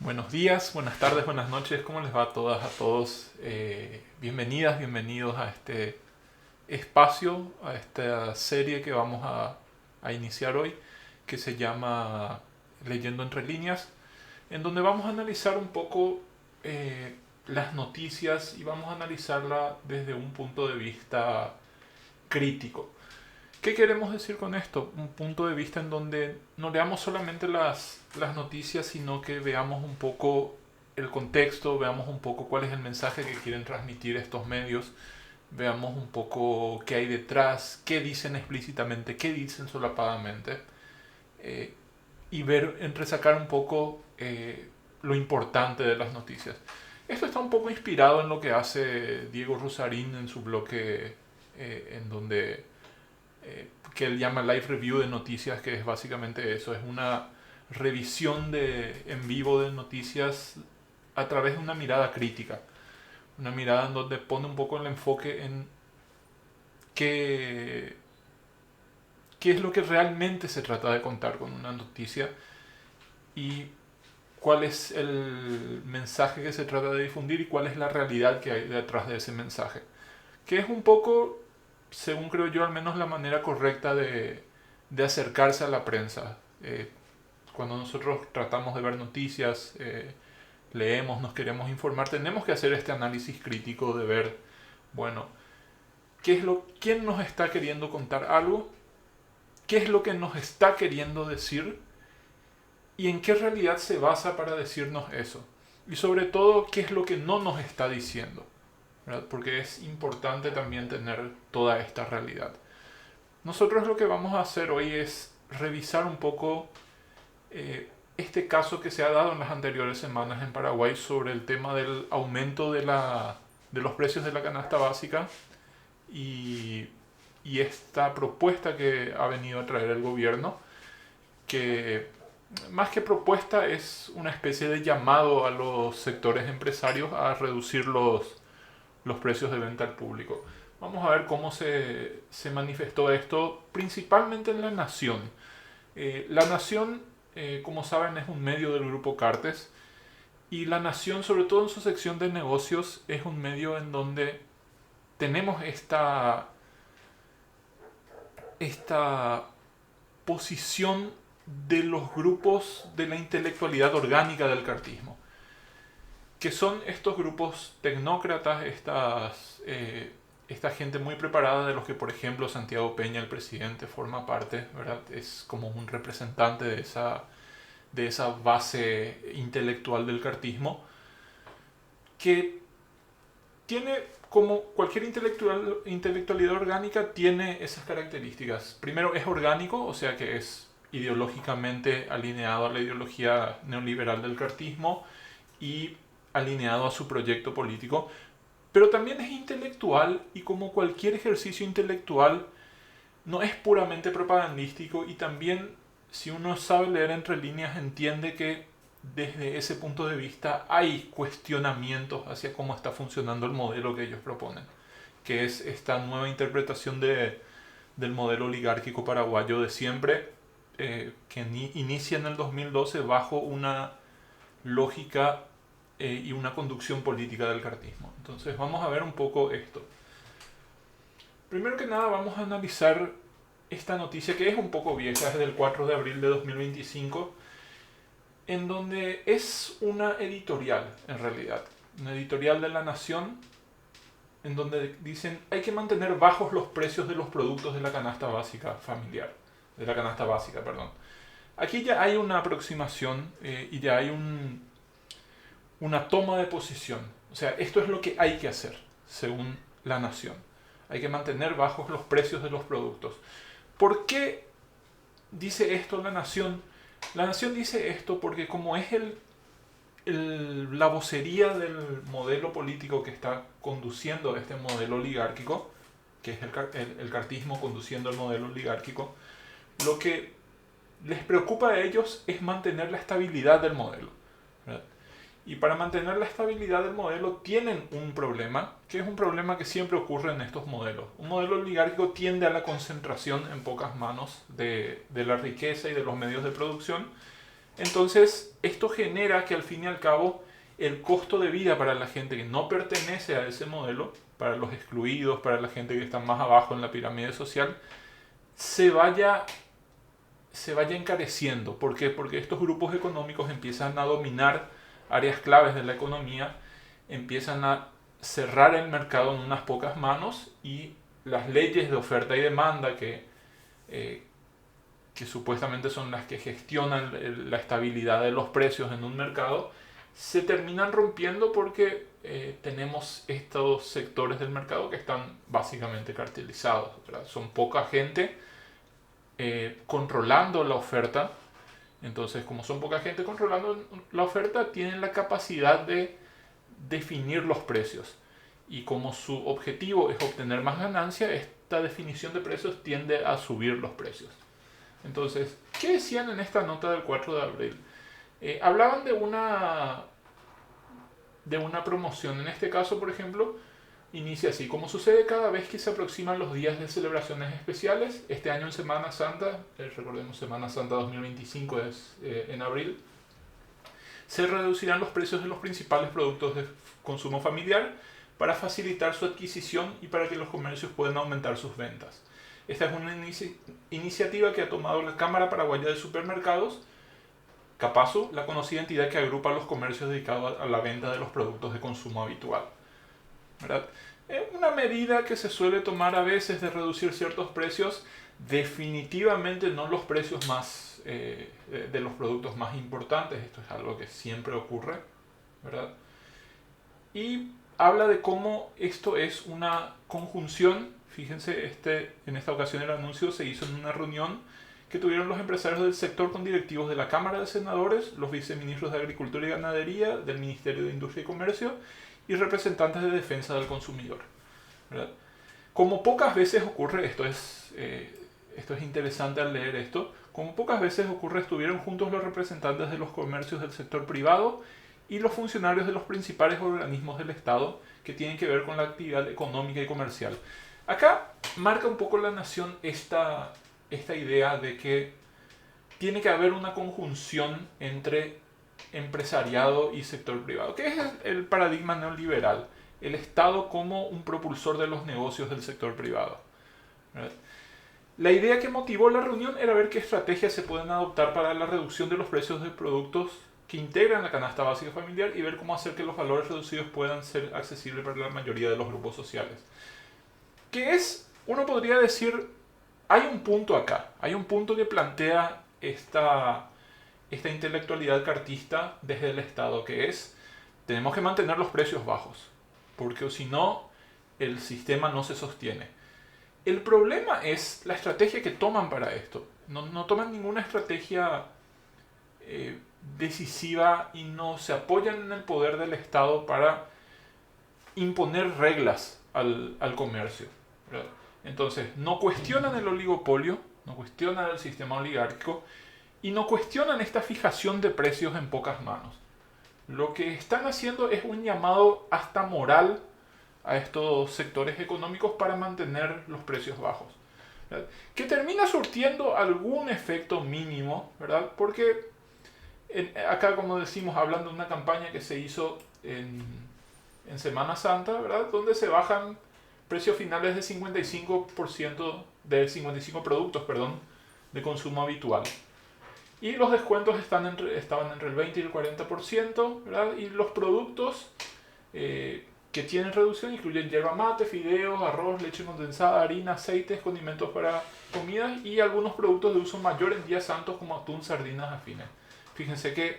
Buenos días, buenas tardes, buenas noches, ¿cómo les va a todas, a todos? Bienvenidas, bienvenidos a este espacio, a esta serie que vamos a iniciar hoy, que se llama Leyendo entre líneas, en donde vamos a analizar un poco las noticias y vamos a analizarla desde un punto de vista crítico. ¿Qué queremos decir con esto? Un punto de vista en donde no leamos solamente las noticias, sino que veamos un poco el contexto, veamos un poco cuál es el mensaje que quieren transmitir estos medios, veamos un poco qué hay detrás, qué dicen explícitamente, qué dicen solapadamente, eh, y ver, entresacar un poco lo importante de las noticias. Esto está un poco inspirado en lo que hace Diego Rusarín en su bloque, en donde que él llama live review de noticias, que es básicamente eso, es una revisión en vivo de noticias a través de una mirada crítica, una mirada en donde pone un poco el enfoque en qué, qué es lo que realmente se trata de contar con una noticia y cuál es el mensaje que se trata de difundir y cuál es la realidad que hay detrás de ese mensaje. Que es un poco, según creo yo, al menos la manera correcta de acercarse a la prensa. Cuando nosotros tratamos de ver noticias, leemos, nos queremos informar, tenemos que hacer este análisis crítico de ver, bueno, quién nos está queriendo contar algo, qué es lo que nos está queriendo decir y en qué realidad se basa para decirnos eso. Y sobre todo, qué es lo que no nos está diciendo, ¿verdad? Porque es importante también tener toda esta realidad. Nosotros lo que vamos a hacer hoy es revisar un poco este caso que se ha dado en las anteriores semanas en Paraguay sobre el tema del aumento de los precios de la canasta básica y, y esta propuesta que ha venido a traer el gobierno, que más que propuesta es una especie de llamado a los sectores empresarios a reducir los precios de venta al público. Vamos a ver cómo se manifestó esto, principalmente en La Nación. La Nación, como saben, es un medio del grupo Cartes y La Nación, sobre todo en su sección de negocios, es un medio en donde tenemos esta posición de los grupos de la intelectualidad orgánica del cartismo, que son estos grupos tecnócratas, esta gente muy preparada de los que, por ejemplo, Santiago Peña, el presidente, forma parte, ¿verdad? Es como un representante de esa base intelectual del cartismo, que tiene, como cualquier intelectualidad orgánica, tiene esas características. Primero, es orgánico, o sea que es ideológicamente alineado a la ideología neoliberal del cartismo y alineado a su proyecto político, pero también es intelectual y como cualquier ejercicio intelectual no es puramente propagandístico y también si uno sabe leer entre líneas entiende que desde ese punto de vista hay cuestionamientos hacia cómo está funcionando el modelo que ellos proponen, que es esta nueva interpretación del modelo oligárquico paraguayo de siempre, que inicia en el 2012 bajo una lógica y una conducción política del cartismo. Entonces vamos a ver un poco esto. Primero que nada vamos a analizar esta noticia que es un poco vieja, es del 4 de abril de 2025, en donde es una editorial en realidad, una editorial de La Nación, en donde dicen hay que mantener bajos los precios de los productos de la canasta básica familiar, de la canasta básica, perdón. Aquí ya hay una aproximación y ya hay una toma de posición. O sea, esto es lo que hay que hacer, según La Nación. Hay que mantener bajos los precios de los productos. ¿Por qué dice esto La Nación? La Nación dice esto porque como es la vocería del modelo político que está conduciendo este modelo oligárquico, que es el cartismo conduciendo el modelo oligárquico, lo que les preocupa a ellos es mantener la estabilidad del modelo, ¿verdad? Y para mantener la estabilidad del modelo tienen un problema, que es un problema que siempre ocurre en estos modelos. Un modelo oligárquico tiende a la concentración en pocas manos de la riqueza y de los medios de producción, Entonces, esto genera que al fin y al cabo el costo de vida para la gente que no pertenece a ese modelo, para los excluidos, para la gente que está más abajo en la pirámide social, se vaya, se vaya encareciendo. ¿Por qué? Porque estos grupos económicos empiezan a dominar áreas claves de la economía, empiezan a cerrar el mercado en unas pocas manos y las leyes de oferta y demanda eh, que supuestamente son las que gestionan la estabilidad de los precios en un mercado, se terminan rompiendo porque tenemos estos sectores del mercado que están básicamente cartelizados, ¿verdad? Son poca gente controlando la oferta. Entonces, como son poca gente controlando la oferta, tienen la capacidad de definir los precios. Y como su objetivo es obtener más ganancia, esta definición de precios tiende a subir los precios. Entonces, ¿qué decían en esta nota del 4 de abril? Hablaban de una promoción. En este caso, por ejemplo, inicia así: como sucede cada vez que se aproximan los días de celebraciones especiales, este año en Semana Santa, recordemos Semana Santa 2025 es en abril, se reducirán los precios de los principales productos de consumo familiar para facilitar su adquisición y para que los comercios puedan aumentar sus ventas. Esta es una iniciativa que ha tomado la Cámara Paraguaya de Supermercados, Capasu, la conocida entidad que agrupa los comercios dedicados a la venta de los productos de consumo habitual, ¿verdad? Es una medida que se suele tomar a veces de reducir ciertos precios, definitivamente no los precios más de los productos más importantes. Esto es algo que siempre ocurre, ¿verdad? Y habla de cómo esto es una conjunción. Fíjense, en esta ocasión el anuncio se hizo en una reunión que tuvieron los empresarios del sector con directivos de la Cámara de Senadores, los viceministros de Agricultura y Ganadería, del Ministerio de Industria y Comercio y representantes de defensa del consumidor, ¿verdad? Como pocas veces ocurre, esto es interesante al leer esto, como pocas veces ocurre, estuvieron juntos los representantes de los comercios del sector privado y los funcionarios de los principales organismos del Estado que tienen que ver con la actividad económica y comercial. Acá marca un poco La Nación esta idea de que tiene que haber una conjunción entre empresariado y sector privado, que es el paradigma neoliberal, el Estado como un propulsor de los negocios del sector privado, ¿verdad? La idea que motivó la reunión era ver qué estrategias se pueden adoptar para la reducción de los precios de productos que integran la canasta básica familiar y ver cómo hacer que los valores reducidos puedan ser accesibles para la mayoría de los grupos sociales. Que es, uno podría decir, hay un punto acá, hay un punto que plantea esta intelectualidad cartista desde el Estado, que es: tenemos que mantener los precios bajos, porque si no, el sistema no se sostiene. El problema es la estrategia que toman para esto. No toman ninguna estrategia decisiva y no se apoyan en el poder del Estado para imponer reglas al comercio, ¿verdad? Entonces, no cuestionan el oligopolio, no cuestionan el sistema oligárquico y no cuestionan esta fijación de precios en pocas manos. Lo que están haciendo es un llamado hasta moral a estos sectores económicos para mantener los precios bajos, ¿verdad? Que termina surtiendo algún efecto mínimo, ¿verdad? Porque acá, como decimos, hablando de una campaña que se hizo en Semana Santa, ¿verdad? Donde se bajan precios finales de 55%, de 55 productos, perdón, de consumo habitual. Y los descuentos estaban entre el 20 y el 40%, ¿verdad? Y los productos que tienen reducción incluyen yerba mate, fideos, arroz, leche condensada, harina, aceites, condimentos para comidas y algunos productos de uso mayor en días santos como atún, sardinas afines. Fíjense que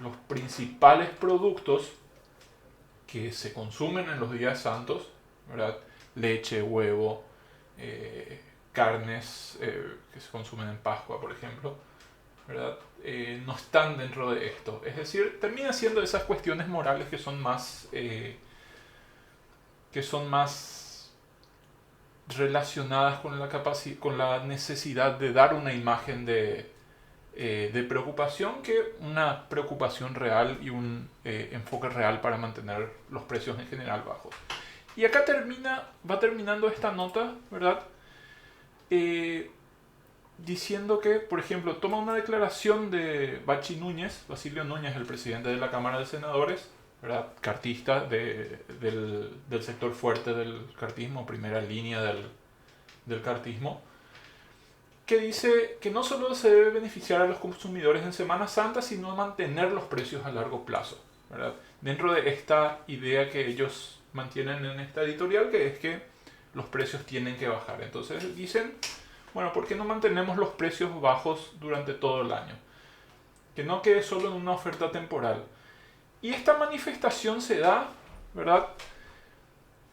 los principales productos que se consumen en los días santos, ¿verdad? Leche, huevo, carnes que se consumen en Pascua, por ejemplo, ¿verdad? No están dentro de esto. Es decir, termina siendo esas cuestiones morales que son más relacionadas con la necesidad de dar una imagen de preocupación, que una preocupación real y un enfoque real para mantener los precios en general bajos. Y acá va terminando esta nota, ¿verdad? diciendo que, por ejemplo, toma una declaración de Basilio Núñez, el presidente de la Cámara de Senadores, ¿verdad? Cartista del sector fuerte del cartismo, primera línea del cartismo, que dice que no solo se debe beneficiar a los consumidores en Semana Santa, sino mantener los precios a largo plazo, ¿verdad? Dentro de esta idea que ellos mantienen en esta editorial, que es que los precios tienen que bajar. Entonces dicen, bueno, ¿por qué no mantenemos los precios bajos durante todo el año? Que no quede solo en una oferta temporal. Y esta manifestación se da, ¿verdad?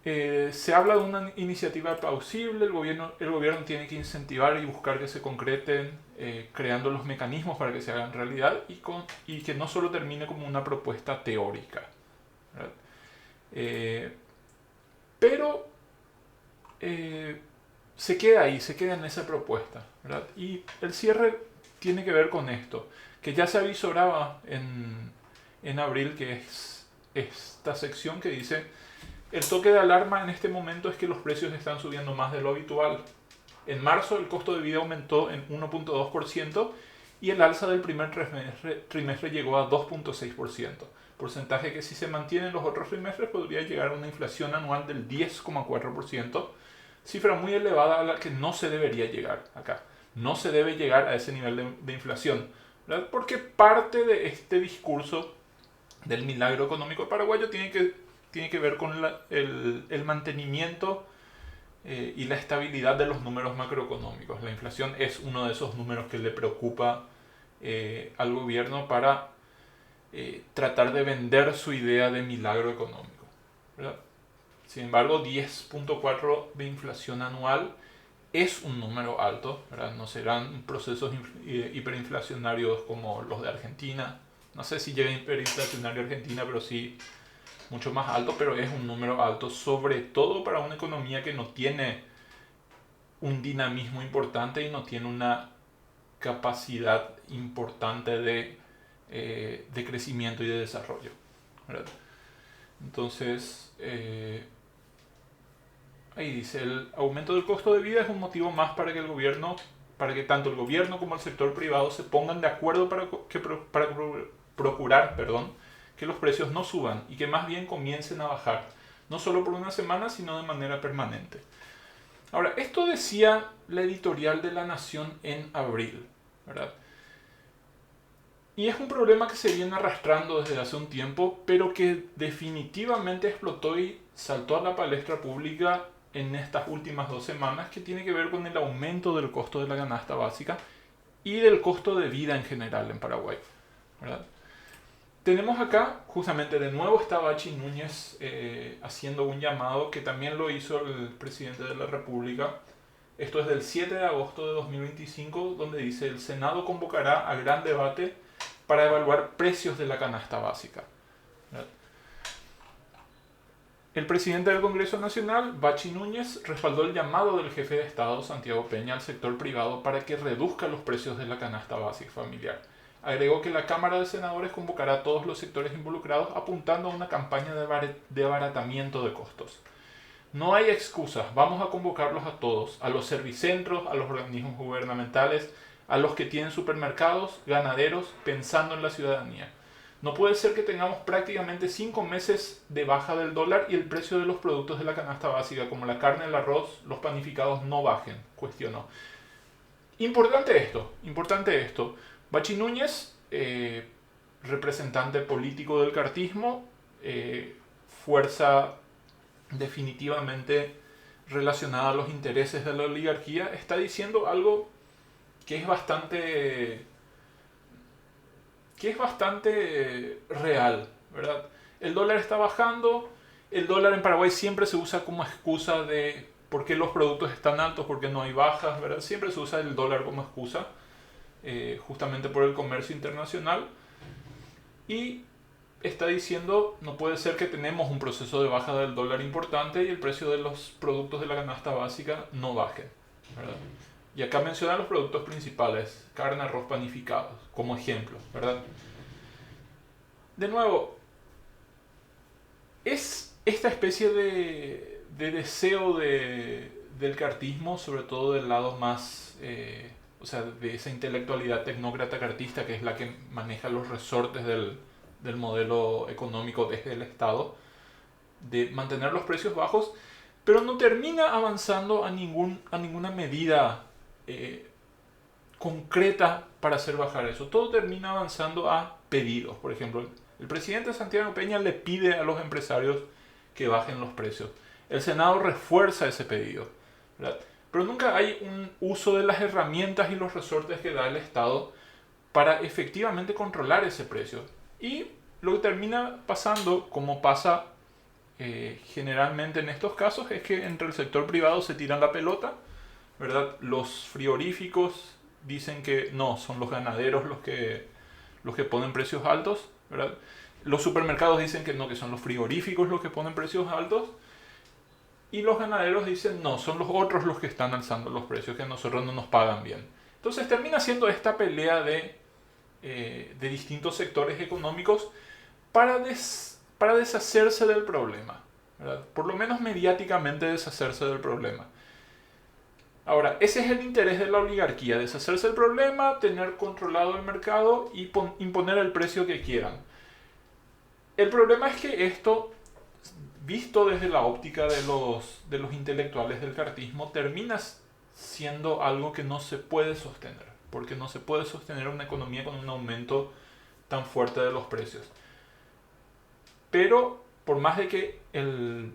Se habla de una iniciativa plausible, el gobierno tiene que incentivar y buscar que se concreten, creando los mecanismos para que se hagan realidad y que no solo termine como una propuesta teórica, ¿verdad? Pero se queda ahí, se queda en esa propuesta, ¿verdad? Y el cierre tiene que ver con esto, que ya se avisoraba en abril, que es esta sección que dice: el toque de alarma en este momento es que los precios están subiendo más de lo habitual. En marzo el costo de vida aumentó en 1.2% y el alza del primer trimestre llegó a 2.6%, porcentaje que si se mantiene en los otros trimestres podría llegar a una inflación anual del 10,4%, cifra muy elevada a la que no se debería llegar acá. No se debe llegar a ese nivel de inflación, ¿verdad? Porque parte de este discurso del milagro económico paraguayo tiene que ver con el mantenimiento y la estabilidad de los números macroeconómicos. La inflación es uno de esos números que le preocupa al gobierno para tratar de vender su idea de milagro económico, ¿verdad? Sin embargo, 10.4 de inflación anual es un número alto, ¿verdad? No serán procesos hiperinflacionarios como los de Argentina. No sé si llega a hiperinflacionario Argentina, pero sí mucho más alto, pero es un número alto, sobre todo para una economía que no tiene un dinamismo importante y no tiene una capacidad importante de crecimiento y de desarrollo, ¿verdad? Entonces, ahí dice: el aumento del costo de vida es un motivo más para que tanto el gobierno como el sector privado se pongan de acuerdo para procurar, que los precios no suban y que más bien comiencen a bajar, no solo por una semana, sino de manera permanente. Ahora, esto decía la editorial de La Nación en abril, ¿verdad? Y es un problema que se viene arrastrando desde hace un tiempo, pero que definitivamente explotó y saltó a la palestra pública en estas últimas 2 semanas, que tiene que ver con el aumento del costo de la canasta básica y del costo de vida en general en Paraguay, ¿verdad? Tenemos acá, justamente de nuevo está Bachi Núñez haciendo un llamado que también lo hizo el presidente de la República. Esto es del 7 de agosto de 2025, donde dice: el Senado convocará a gran debate para evaluar precios de la canasta básica. El presidente del Congreso Nacional, Bachi Núñez, respaldó el llamado del jefe de Estado, Santiago Peña, al sector privado para que reduzca los precios de la canasta básica familiar. Agregó que la Cámara de Senadores convocará a todos los sectores involucrados apuntando a una campaña de abaratamiento de costos. No hay excusas, vamos a convocarlos a todos, a los servicentros, a los organismos gubernamentales, a los que tienen supermercados, ganaderos, pensando en la ciudadanía. No puede ser que tengamos prácticamente 5 meses de baja del dólar y el precio de los productos de la canasta básica, como la carne, el arroz, los panificados, no bajen, cuestionó. Importante esto. Bachi Núñez, representante político del cartismo, fuerza definitivamente relacionada a los intereses de la oligarquía, está diciendo algo que es bastante real, ¿verdad? El dólar está bajando, el dólar en Paraguay siempre se usa como excusa de por qué los productos están altos, por qué no hay bajas, ¿verdad? Siempre se usa el dólar como excusa, justamente por el comercio internacional, y está diciendo: no puede ser que tenemos un proceso de baja del dólar importante y el precio de los productos de la canasta básica no baje, ¿verdad? Y acá menciona los productos principales: carne, arroz, panificados, como ejemplo, ¿verdad? De nuevo, es esta especie de deseo del cartismo, sobre todo del lado más o sea, de esa intelectualidad tecnócrata cartista que es la que maneja los resortes del modelo económico desde el Estado, de mantener los precios bajos, pero no termina avanzando a ninguna medida concreta para hacer bajar eso. Todo termina avanzando a pedidos. Por ejemplo, el presidente Santiago Peña le pide a los empresarios que bajen los precios. El Senado refuerza ese pedido, ¿verdad? Pero nunca hay un uso de las herramientas y los resortes que da el Estado para efectivamente controlar ese precio. Y lo que termina pasando, como pasa generalmente en estos casos, es que entre el sector privado se tiran la pelota, ¿verdad? Los frigoríficos dicen que no, son los ganaderos los que ponen precios altos, ¿verdad? Los supermercados dicen que no, que son los frigoríficos los que ponen precios altos. Y los ganaderos dicen, no, son los otros los que están alzando los precios, que a nosotros no nos pagan bien. Entonces termina siendo esta pelea de distintos sectores económicos para deshacerse del problema, ¿verdad? Por lo menos mediáticamente deshacerse del problema. Ahora, ese es el interés de la oligarquía, deshacerse del problema, tener controlado el mercado y imponer el precio que quieran. El problema es que esto, visto desde la óptica de los intelectuales del cartismo, termina siendo algo que no se puede sostener, porque no se puede sostener una economía con un aumento tan fuerte de los precios. Pero por más de que el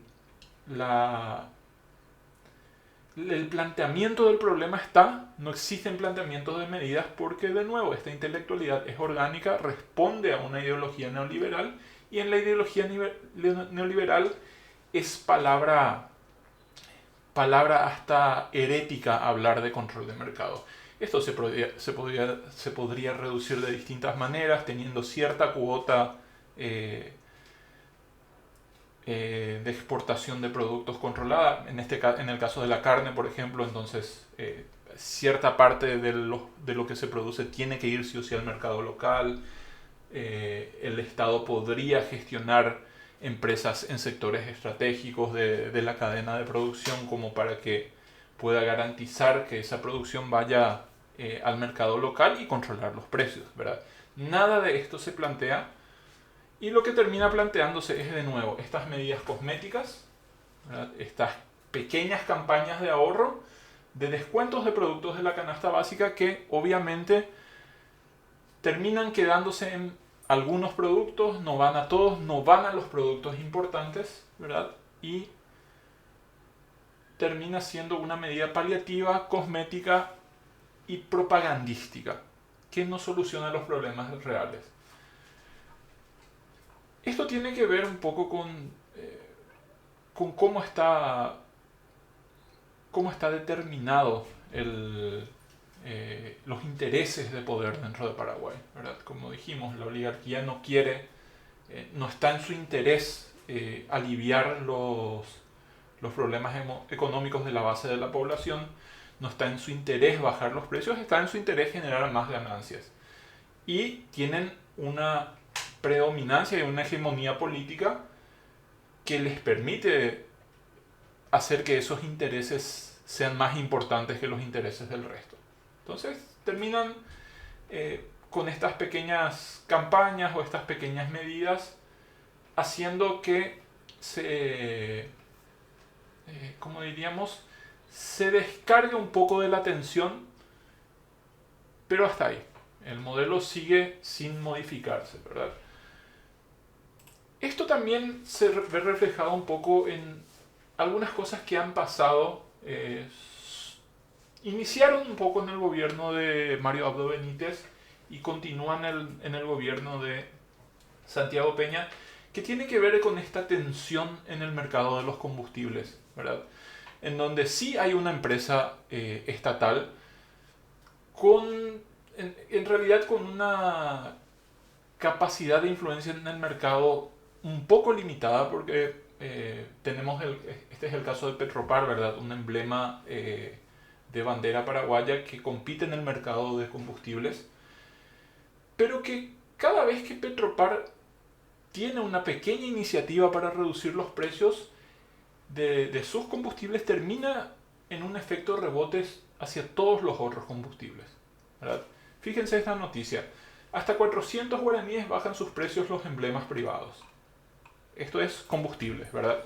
planteamiento del problema está, no existen planteamientos de medidas porque, de nuevo, esta intelectualidad es orgánica, responde a una ideología neoliberal, y en la ideología neoliberal es palabra hasta herética hablar de control de mercado. Esto se podría reducir de distintas maneras, teniendo cierta cuota de exportación de productos controlada. En el caso de la carne, por ejemplo, entonces cierta parte de lo que se produce tiene que ir sí o sí al mercado local. El Estado podría gestionar empresas en sectores estratégicos de la cadena de producción como para que pueda garantizar que esa producción vaya al mercado local y controlar los precios, ¿verdad? Nada de esto se plantea, y lo que termina planteándose es, de nuevo, estas medidas cosméticas, ¿verdad? Estas pequeñas campañas de ahorro, de descuentos de productos de la canasta básica que obviamente terminan quedándose en algunos productos, no van a todos, no van a los productos importantes, ¿verdad? Y termina siendo una medida paliativa, cosmética y propagandística, que no soluciona los problemas reales. Esto tiene que ver un poco con cómo está determinado los intereses de poder dentro de Paraguay, ¿verdad? Como dijimos, la oligarquía no quiere, no está en su interés aliviar los problemas económicos de la base de la población, no está en su interés bajar los precios, está en su interés generar más ganancias. Y tienen una predominancia y una hegemonía política que les permite hacer que esos intereses sean más importantes que los intereses del resto. Entonces terminan con estas pequeñas campañas o estas pequeñas medidas haciendo que como diríamos, se descargue un poco de la tensión, pero hasta ahí. El modelo sigue sin modificarse, ¿verdad? Esto también se ve reflejado un poco en algunas cosas que han pasado. Iniciaron un poco en el gobierno de Mario Abdo Benítez y continúan en el gobierno de Santiago Peña, que tiene que ver con esta tensión en el mercado de los combustibles, ¿verdad? En donde sí hay una empresa estatal en realidad con una capacidad de influencia en el mercado un poco limitada, porque este es el caso de Petropar, ¿verdad? Un emblema de bandera paraguaya que compite en el mercado de combustibles, pero que cada vez que Petropar tiene una pequeña iniciativa para reducir los precios de sus combustibles, termina en un efecto rebotes hacia todos los otros combustibles, ¿verdad? Fíjense esta noticia. Hasta 400 guaraníes bajan sus precios los emblemas privados. Esto es combustibles, ¿verdad?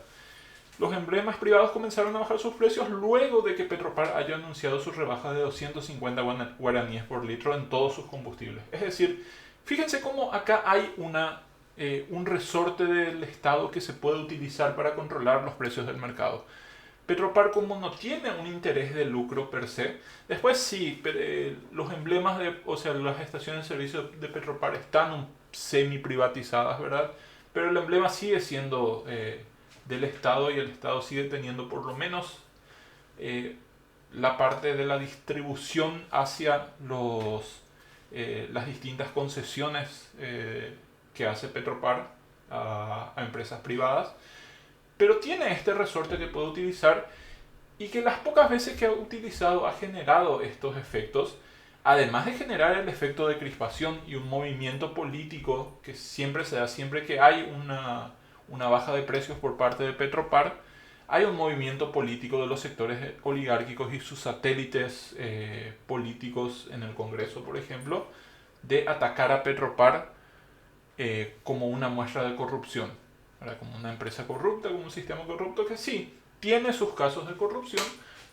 Los emblemas privados comenzaron a bajar sus precios luego de que Petropar haya anunciado su rebaja de 250 guaraníes por litro en todos sus combustibles. Es decir, fíjense cómo acá hay un resorte del Estado que se puede utilizar para controlar los precios del mercado. Petropar, como no tiene un interés de lucro per se, después sí, los emblemas, o sea, las estaciones de servicio de Petropar están semi privatizadas, ¿verdad? Pero el emblema sigue siendo del Estado y el Estado sigue teniendo por lo menos la parte de la distribución hacia las distintas concesiones que hace Petropar a empresas privadas, pero tiene este resorte que puede utilizar y que las pocas veces que ha utilizado ha generado estos efectos, además de generar el efecto de crispación y un movimiento político que siempre se da siempre que hay una baja de precios por parte de Petropar. Hay un movimiento político de los sectores oligárquicos y sus satélites políticos en el Congreso, por ejemplo, de atacar a Petropar como una muestra de corrupción, ¿verdad? Como una empresa corrupta, como un sistema corrupto que sí, tiene sus casos de corrupción,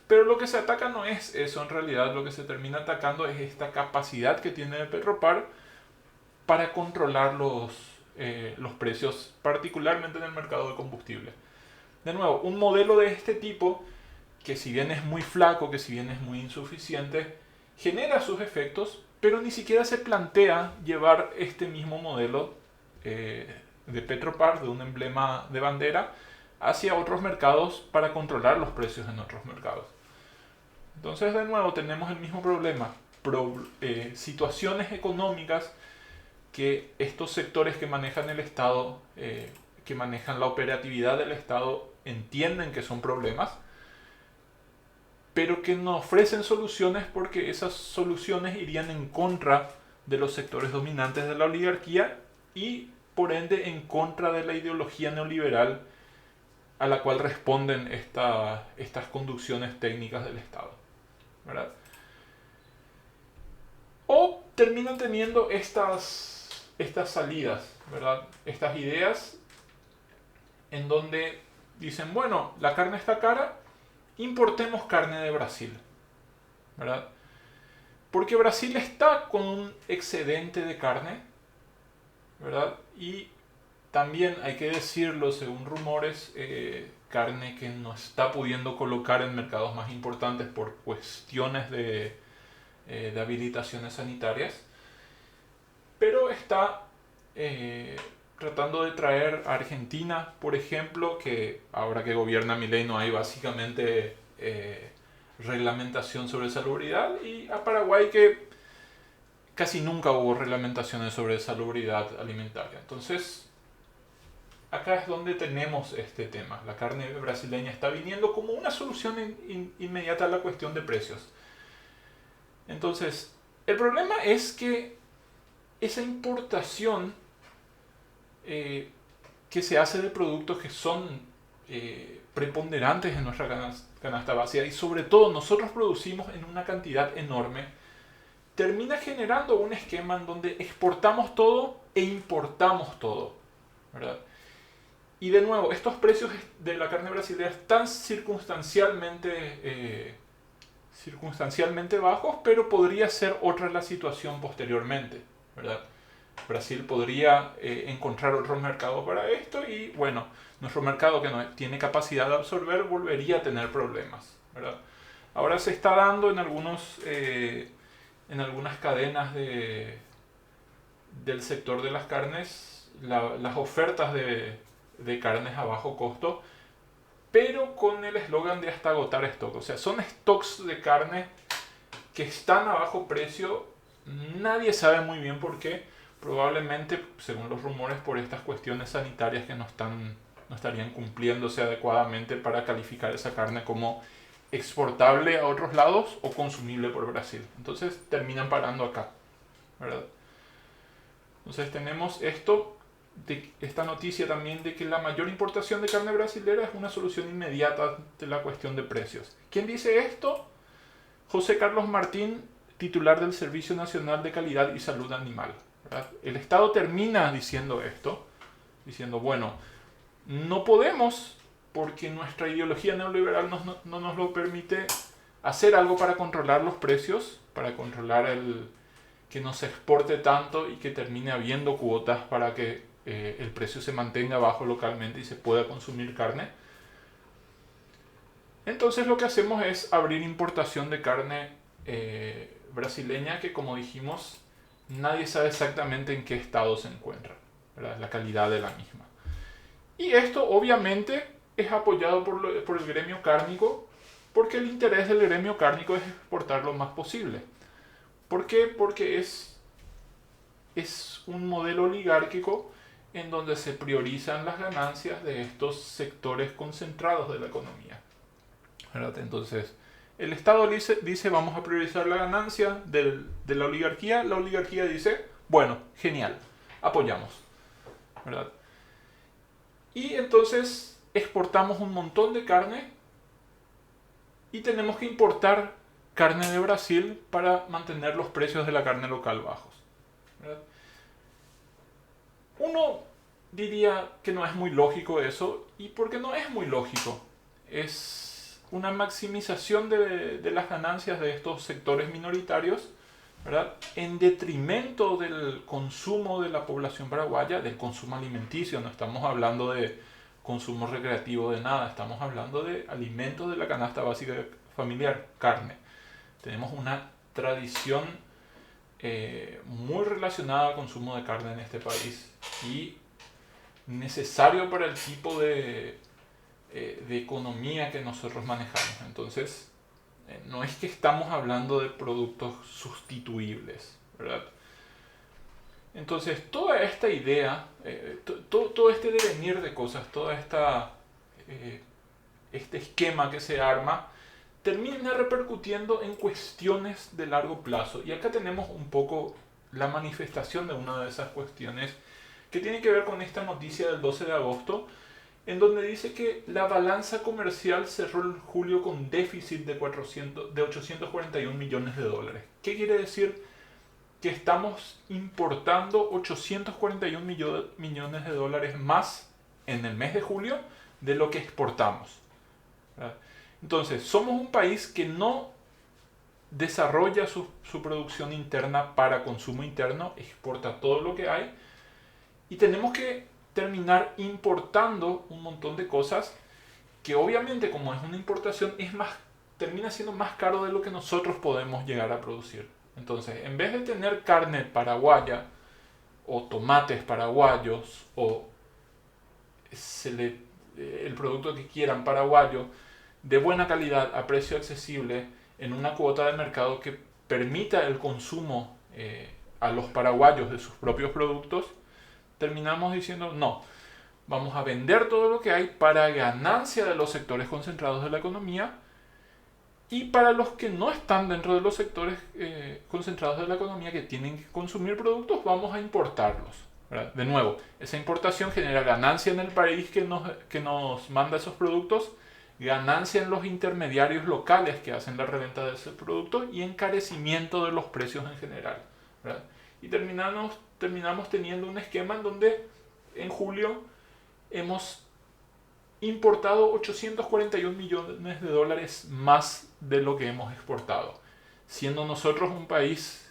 pero lo que se ataca no es eso, en realidad lo que se termina atacando es esta capacidad que tiene Petropar para controlar los precios, particularmente en el mercado de combustible. De nuevo, un modelo de este tipo, que si bien es muy flaco, que si bien es muy insuficiente, genera sus efectos, pero ni siquiera se plantea llevar este mismo modelo de Petropar, de un emblema de bandera, hacia otros mercados para controlar los precios en otros mercados. Entonces, de nuevo, tenemos el mismo problema. Situaciones económicas que estos sectores que manejan el Estado, que manejan la operatividad del Estado, entienden que son problemas, pero que no ofrecen soluciones porque esas soluciones irían en contra de los sectores dominantes de la oligarquía y por ende en contra de la ideología neoliberal a la cual responden estas conducciones técnicas del Estado, ¿verdad? O terminan teniendo estas salidas, ¿verdad? Estas ideas en donde dicen, bueno, la carne está cara, importemos carne de Brasil, ¿verdad? Porque Brasil está con un excedente de carne, ¿verdad? Y también hay que decirlo, según rumores, carne que no está pudiendo colocar en mercados más importantes por cuestiones de habilitaciones sanitarias, pero está tratando de traer a Argentina, por ejemplo, que ahora que gobierna Milei no hay básicamente reglamentación sobre salubridad, y a Paraguay que casi nunca hubo reglamentaciones sobre salubridad alimentaria. Entonces, acá es donde tenemos este tema. La carne brasileña está viniendo como una solución inmediata a la cuestión de precios. Entonces, el problema es que esa importación que se hace de productos que son preponderantes en nuestra canasta básica y sobre todo nosotros producimos en una cantidad enorme, termina generando un esquema en donde exportamos todo e importamos todo, ¿verdad? Y de nuevo, estos precios de la carne brasileña están circunstancialmente bajos, pero podría ser otra la situación posteriormente, ¿verdad? Brasil podría encontrar otros mercados para esto y bueno, nuestro mercado que no tiene capacidad de absorber volvería a tener problemas, ¿verdad? Ahora se está dando en algunas cadenas del sector de las carnes las ofertas de carnes a bajo costo, pero con el eslogan de hasta agotar stock. O sea, son stocks de carne que están a bajo precio, nadie sabe muy bien por qué. Probablemente, según los rumores, por estas cuestiones sanitarias que no estarían cumpliéndose adecuadamente para calificar esa carne como exportable a otros lados o consumible por Brasil. Entonces terminan parando acá, ¿verdad? Entonces tenemos esta noticia también de que la mayor importación de carne brasilera es una solución inmediata de la cuestión de precios. ¿Quién dice esto? José Carlos Martín, titular del Servicio Nacional de Calidad y Salud Animal, ¿verdad? El Estado termina diciendo esto, diciendo, bueno, no podemos, porque nuestra ideología neoliberal no nos lo permite, hacer algo para controlar los precios, para controlar que no se exporte tanto y que termine habiendo cuotas para que el precio se mantenga bajo localmente y se pueda consumir carne. Entonces lo que hacemos es abrir importación de carne brasileña que, como dijimos, nadie sabe exactamente en qué estado se encuentra, ¿verdad? La calidad de la misma. Y esto obviamente es apoyado por el gremio cárnico, porque el interés del gremio cárnico es exportar lo más posible. ¿Por qué? Porque es un modelo oligárquico en donde se priorizan las ganancias de estos sectores concentrados de la economía, ¿verdad? Entonces, el Estado dice vamos a priorizar la ganancia de la oligarquía dice, bueno, genial, apoyamos, ¿verdad? Y entonces exportamos un montón de carne y tenemos que importar carne de Brasil para mantener los precios de la carne local bajos, ¿verdad? Uno diría que no es muy lógico eso, y porque no es muy lógico. Es una maximización de las ganancias de estos sectores minoritarios, ¿verdad? En detrimento del consumo de la población paraguaya, del consumo alimenticio. No estamos hablando de consumo recreativo de nada, estamos hablando de alimentos de la canasta básica familiar, carne. Tenemos una tradición muy relacionada al consumo de carne en este país y necesario para el tipo de economía que nosotros manejamos. Entonces, no es que estamos hablando de productos sustituibles, ¿verdad? Entonces, toda esta idea, todo este devenir de cosas, este esquema que se arma, termina repercutiendo en cuestiones de largo plazo. Y acá tenemos un poco la manifestación de una de esas cuestiones que tiene que ver con esta noticia del 12 de agosto, en donde dice que la balanza comercial cerró el julio con déficit de 841 millones de dólares. ¿Qué quiere decir? Que estamos importando 841 millones de dólares más en el mes de julio de lo que exportamos, ¿verdad? Entonces, somos un país que no desarrolla su producción interna para consumo interno, exporta todo lo que hay y tenemos que terminar importando un montón de cosas que obviamente, como es una importación, termina siendo más caro de lo que nosotros podemos llegar a producir. Entonces, en vez de tener carne paraguaya o tomates paraguayos o el producto que quieran paraguayo de buena calidad a precio accesible en una cuota de mercado que permita el consumo a los paraguayos de sus propios productos, terminamos diciendo no, vamos a vender todo lo que hay para ganancia de los sectores concentrados de la economía y para los que no están dentro de los sectores concentrados de la economía que tienen que consumir productos, vamos a importarlos, ¿verdad? De nuevo, esa importación genera ganancia en el país que nos manda esos productos, ganancia en los intermediarios locales que hacen la reventa de ese producto y encarecimiento de los precios en general, ¿verdad? Y terminamos teniendo un esquema en donde en julio hemos importado 841 millones de dólares más de lo que hemos exportado, siendo nosotros un país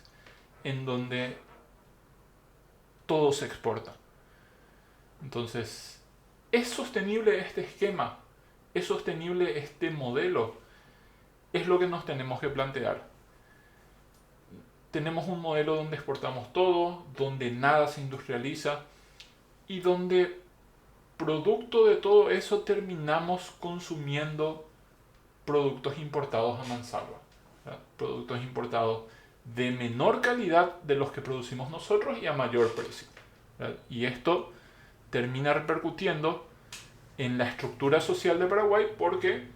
en donde todo se exporta. Entonces, ¿es sostenible este esquema? ¿Es sostenible este modelo? Es lo que nos tenemos que plantear. Tenemos un modelo donde exportamos todo, donde nada se industrializa y donde producto de todo eso terminamos consumiendo productos importados a mansalva, ¿verdad? Productos importados de menor calidad de los que producimos nosotros y a mayor precio, ¿verdad? Y esto termina repercutiendo en la estructura social de Paraguay porque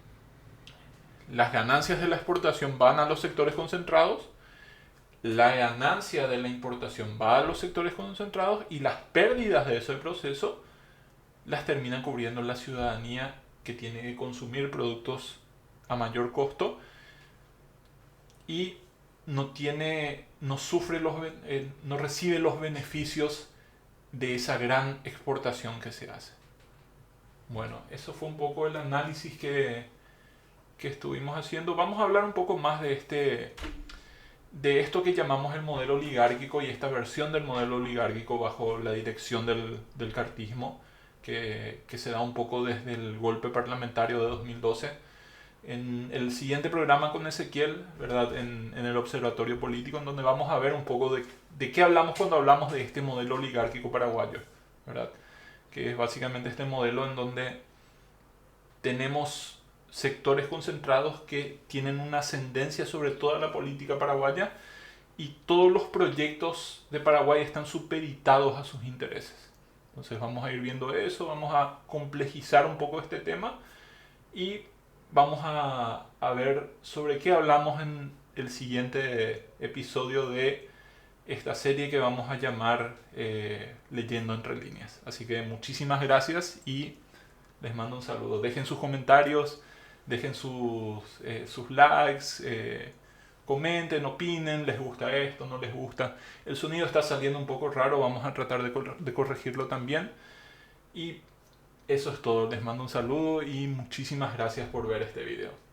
las ganancias de la exportación van a los sectores concentrados, la ganancia de la importación va a los sectores concentrados y las pérdidas de ese proceso las termina cubriendo la ciudadanía que tiene que consumir productos a mayor costo y no recibe los beneficios de esa gran exportación que se hace. Bueno, eso fue un poco el análisis que estuvimos haciendo. Vamos a hablar un poco más de esto que llamamos el modelo oligárquico y esta versión del modelo oligárquico bajo la dirección del cartismo, que se da un poco desde el golpe parlamentario de 2012. En el siguiente programa con Ezequiel, ¿verdad? En el Observatorio Político, en donde vamos a ver un poco de qué hablamos cuando hablamos de este modelo oligárquico paraguayo, ¿verdad? Que es básicamente este modelo en donde tenemos sectores concentrados que tienen una ascendencia sobre toda la política paraguaya y todos los proyectos de Paraguay están supeditados a sus intereses. Entonces vamos a ir viendo eso, vamos a complejizar un poco este tema y vamos a ver sobre qué hablamos en el siguiente episodio de esta serie que vamos a llamar Leyendo Entre Líneas. Así que muchísimas gracias y les mando un saludo. Dejen sus comentarios, dejen sus likes, comenten, opinen, les gusta esto, no les gusta. El sonido está saliendo un poco raro, vamos a tratar de corregirlo también. Y eso es todo, les mando un saludo y muchísimas gracias por ver este video.